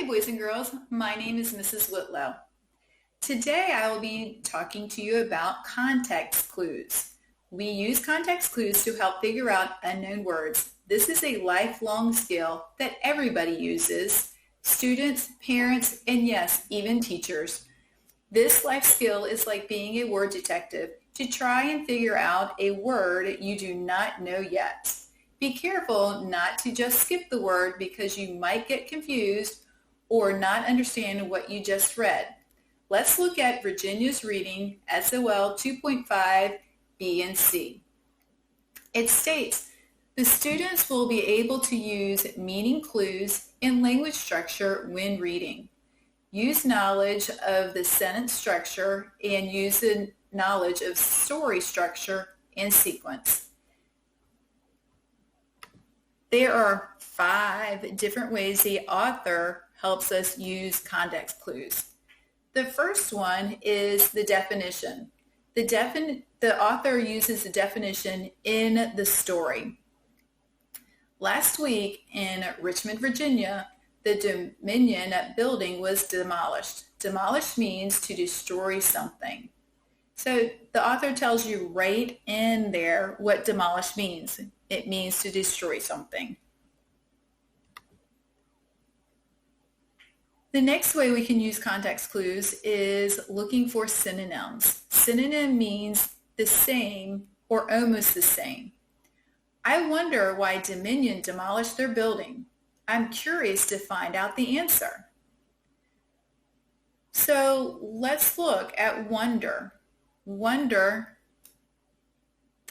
Hi, boys and girls. My name is Mrs. Whitlow. Today I will be talking to you about context clues. We use context clues to help figure out unknown words. This is a lifelong skill that everybody uses, students, parents, and yes, even teachers. This life skill is like being a word detective to try and figure out a word you do not know yet. Be careful not to just skip the word because you might get confused or not understand what you just read. Let's look at Virginia's reading, SOL 2.5, B and C. It states, the students will be able to use meaning clues and language structure when reading. Use knowledge of the sentence structure and use the knowledge of story structure and sequence. There are 5 different ways the author helps us use context clues. The first one is the definition. The author uses the definition in the story. Last week in Richmond, Virginia, the Dominion building was demolished. Demolished means to destroy something. So the author tells you right in there what demolish means. It means to destroy something. The next way we can use context clues is looking for synonyms. Synonym means the same or almost the same. I wonder why Dominion demolished their building. I'm curious to find out the answer. So let's look at wonder. Wonder,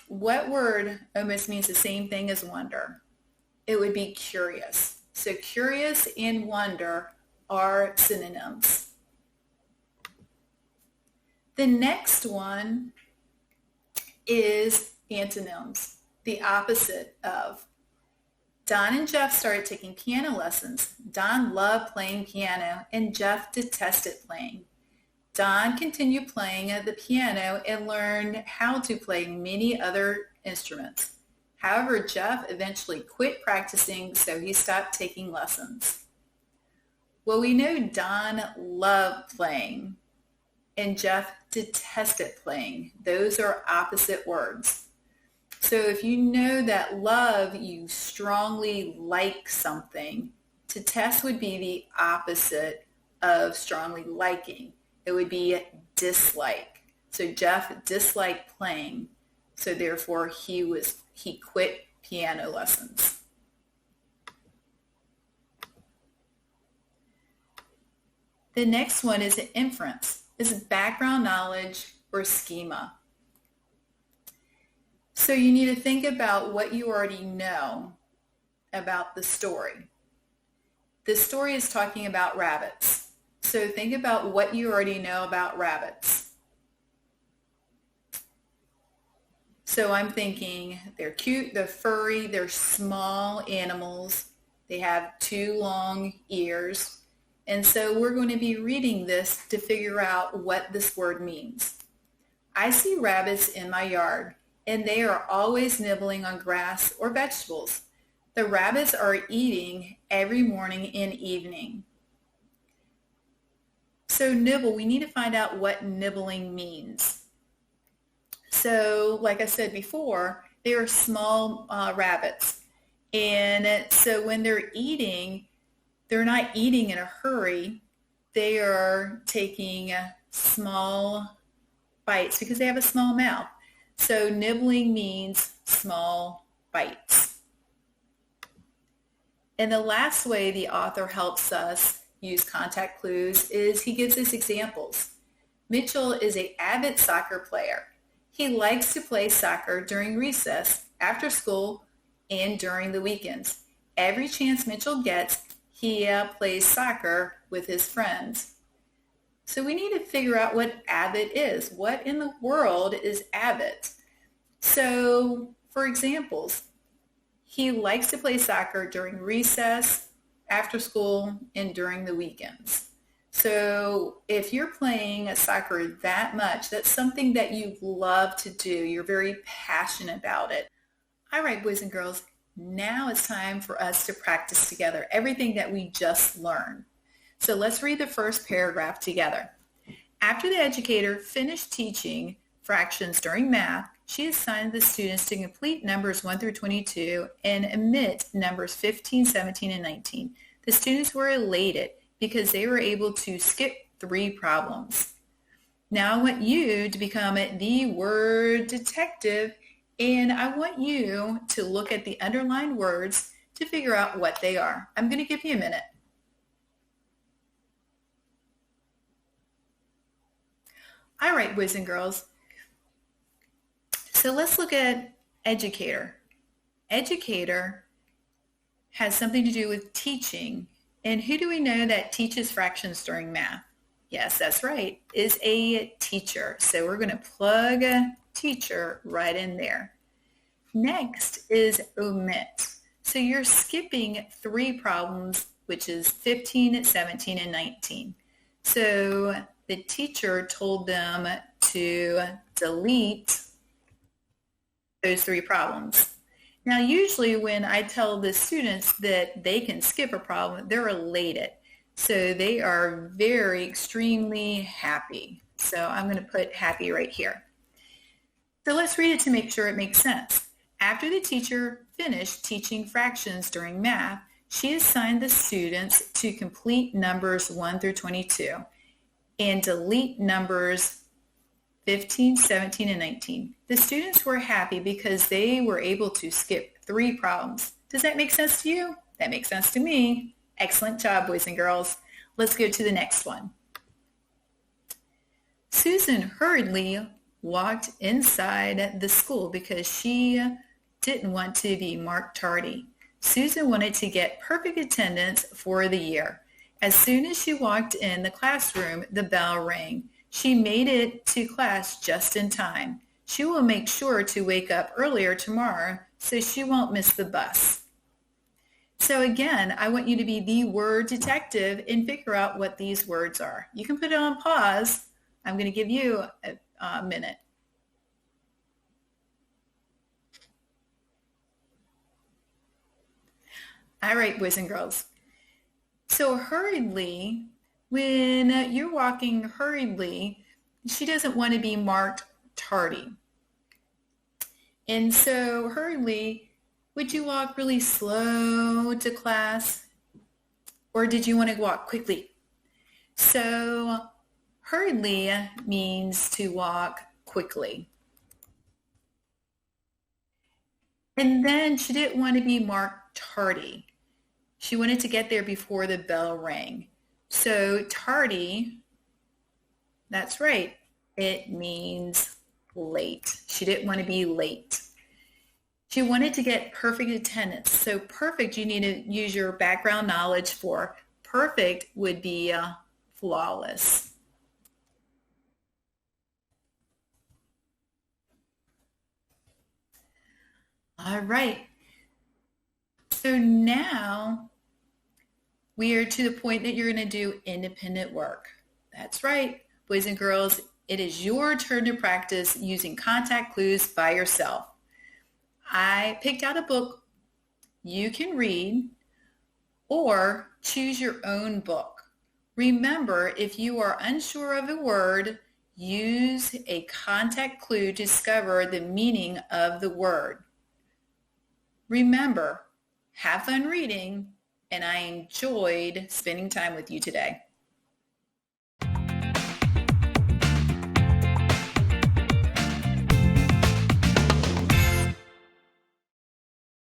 what word almost means the same thing as wonder? It would be curious. So curious and wonder are synonyms. The next one is antonyms, the opposite of. Don and Jeff started taking piano lessons. Don loved playing piano and Jeff detested playing. Don continued playing the piano and learned how to play many other instruments. However, Jeff eventually quit practicing, so he stopped taking lessons. Well, we know Don loved playing and Jeff detested playing. Those are opposite words. So if you know that love, you strongly like something, to test would be the opposite of strongly liking. It would be dislike. So Jeff disliked playing, so therefore he quit piano lessons. The next one is an inference. Is background knowledge or schema. So you need to think about what you already know about the story. The story is talking about rabbits. So think about what you already know about rabbits. So I'm thinking they're cute, they're furry, they're small animals. They have 2 long ears. And so we're going to be reading this to figure out what this word means. I see rabbits in my yard, and they are always nibbling on grass or vegetables. The rabbits are eating every morning and evening. So nibble, we need to find out what nibbling means. So like I said before, they are small rabbits. And so when they're eating, they're not eating in a hurry. They are taking small bites because they have a small mouth. So nibbling means small bites. And the last way the author helps us use context clues is he gives us examples. Mitchell is an avid soccer player. He likes to play soccer during recess, after school, and during the weekends. Every chance Mitchell gets, he plays soccer with his friends. So we need to figure out what avid is. What in the world is avid? So for examples, he likes to play soccer during recess, after school, and during the weekends. So if you're playing soccer that much, that's something that you love to do. You're very passionate about it. All right, boys and girls, now it's time for us to practice together everything that we just learned. So let's read the first paragraph together. After the educator finished teaching fractions during math, she assigned the students to complete numbers 1 through 22 and omit numbers 15, 17, and 19. The students were elated because they were able to skip 3 problems. Now I want you to become the word detective, and I want you to look at the underlined words to figure out what they are. I'm going to give you a minute. All right, boys and girls. So let's look at educator. Educator has something to do with teaching. And who do we know that teaches fractions during math? Yes, that's right, is a teacher. So we're going to plug a teacher right in there. Next is omit. So you're skipping 3 problems, which is 15, 17, and 19. So the teacher told them to delete those 3 problems. Now, usually when I tell the students that they can skip a problem, they're elated. So they are very extremely happy. So I'm going to put happy right here. So let's read it to make sure it makes sense. After the teacher finished teaching fractions during math, she assigned the students to complete numbers 1 through 22 and delete numbers 15, 17, and 19. The students were happy because they were able to skip 3 problems. Does that make sense to you? That makes sense to me. Excellent job, boys and girls. Let's go to the next one. Susan hurriedly walked inside the school because she didn't want to be marked tardy. Susan wanted to get perfect attendance for the year. As soon as she walked in the classroom, the bell rang. She made it to class just in time. She will make sure to wake up earlier tomorrow so she won't miss the bus. So again, I want you to be the word detective and figure out what these words are. You can put it on pause. I'm going to give you a minute. All right, boys and girls. So hurriedly, when you're walking hurriedly, she doesn't want to be marked tardy. And so hurriedly, would you walk really slow to class? Or did you want to walk quickly? So hurriedly means to walk quickly. And then she didn't want to be marked tardy. She wanted to get there before the bell rang. So tardy, that's right, it means late. She didn't want to be late. She wanted to get perfect attendance. So perfect, you need to use your background knowledge for. Perfect would be flawless. All right. So now we are to the point that you're going to do independent work. That's right, boys and girls, it is your turn to practice using contact clues by yourself. I picked out a book you can read or choose your own book. Remember, if you are unsure of a word, use a contact clue to discover the meaning of the word. Remember, have fun reading, and I enjoyed spending time with you today.